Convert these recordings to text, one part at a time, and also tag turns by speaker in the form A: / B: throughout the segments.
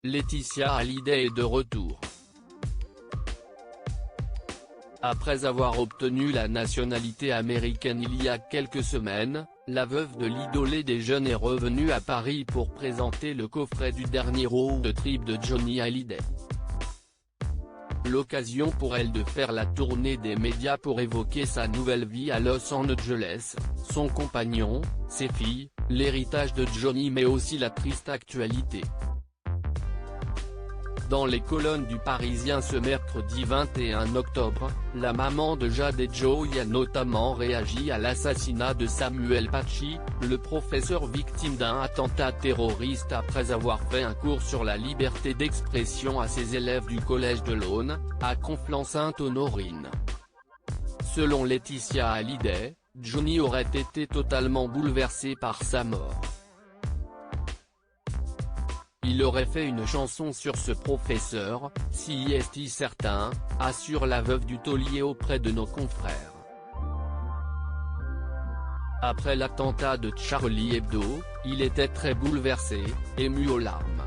A: Laetitia Hallyday est de retour. Après avoir obtenu la nationalité américaine il y a quelques semaines, la veuve de l'idolé des jeunes est revenue à Paris pour présenter le coffret du dernier road trip de Johnny Hallyday. L'occasion pour elle de faire la tournée des médias pour évoquer sa nouvelle vie à Los Angeles, son compagnon, ses filles, l'héritage de Johnny mais aussi la triste actualité. Dans les colonnes du Parisien ce mercredi 21 octobre, la maman de Jade et Joey a notamment réagi à l'assassinat de Samuel Paty, le professeur victime d'un attentat terroriste après avoir fait un cours sur la liberté d'expression à ses élèves du collège de l'Aune, à Conflans-Sainte-Honorine. Selon Laetitia Hallyday, Johnny aurait été totalement bouleversé par sa mort. Il aurait fait une chanson sur ce professeur, si est certain, assure la veuve du taulier auprès de nos confrères. Après l'attentat de Charlie Hebdo, il était très bouleversé, ému aux larmes.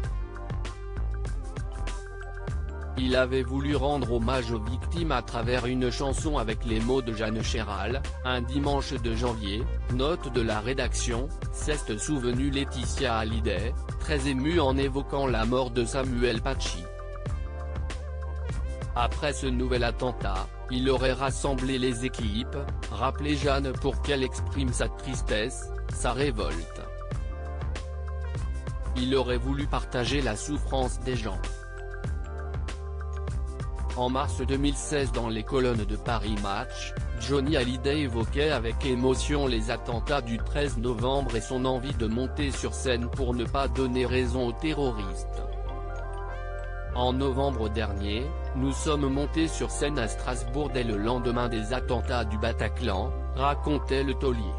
A: Il avait voulu rendre hommage aux victimes à travers une chanson avec les mots de Jeanne Chéral, un dimanche de janvier, note de la rédaction, s'est souvenu Laetitia Hallyday, très émue en évoquant la mort de Samuel Paty. Après ce nouvel attentat, il aurait rassemblé les équipes, rappelé Jeanne pour qu'elle exprime sa tristesse, sa révolte. Il aurait voulu partager la souffrance des gens. En mars 2016 dans les colonnes de Paris Match, Johnny Hallyday évoquait avec émotion les attentats du 13 novembre et son envie de monter sur scène pour ne pas donner raison aux terroristes. En novembre dernier, nous sommes montés sur scène à Strasbourg dès le lendemain des attentats du Bataclan, racontait le taulier.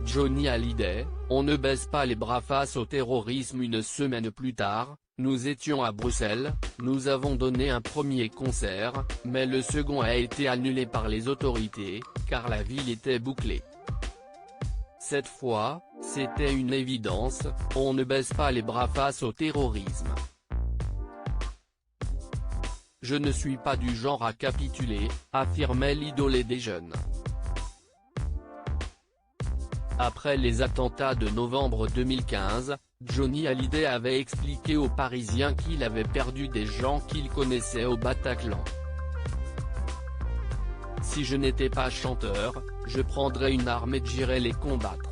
A: Johnny Hallyday, on ne baisse pas les bras face au terrorisme. Une semaine plus tard, nous étions à Bruxelles, nous avons donné un premier concert, mais le second a été annulé par les autorités, car la ville était bouclée. Cette fois, c'était une évidence, on ne baisse pas les bras face au terrorisme. Je ne suis pas du genre à capituler, affirmait l'idolé des jeunes. Après les attentats de novembre 2015, Johnny Hallyday avait expliqué aux Parisiens qu'il avait perdu des gens qu'il connaissait au Bataclan. Si je n'étais pas chanteur, je prendrais une arme et j'irais les combattre.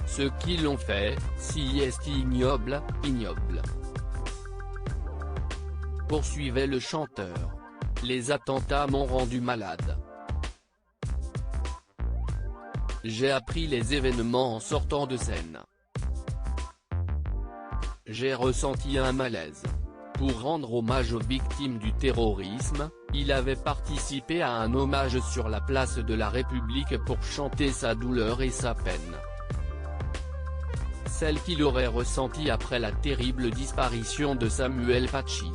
A: Ceux qui l'ont fait, si est ignoble, ignoble. Poursuivait le chanteur. Les attentats m'ont rendu malade. J'ai appris les événements en sortant de scène. J'ai ressenti un malaise. Pour rendre hommage aux victimes du terrorisme, il avait participé à un hommage sur la place de la République pour chanter sa douleur et sa peine. Celle qu'il aurait ressentie après la terrible disparition de Samuel Paty.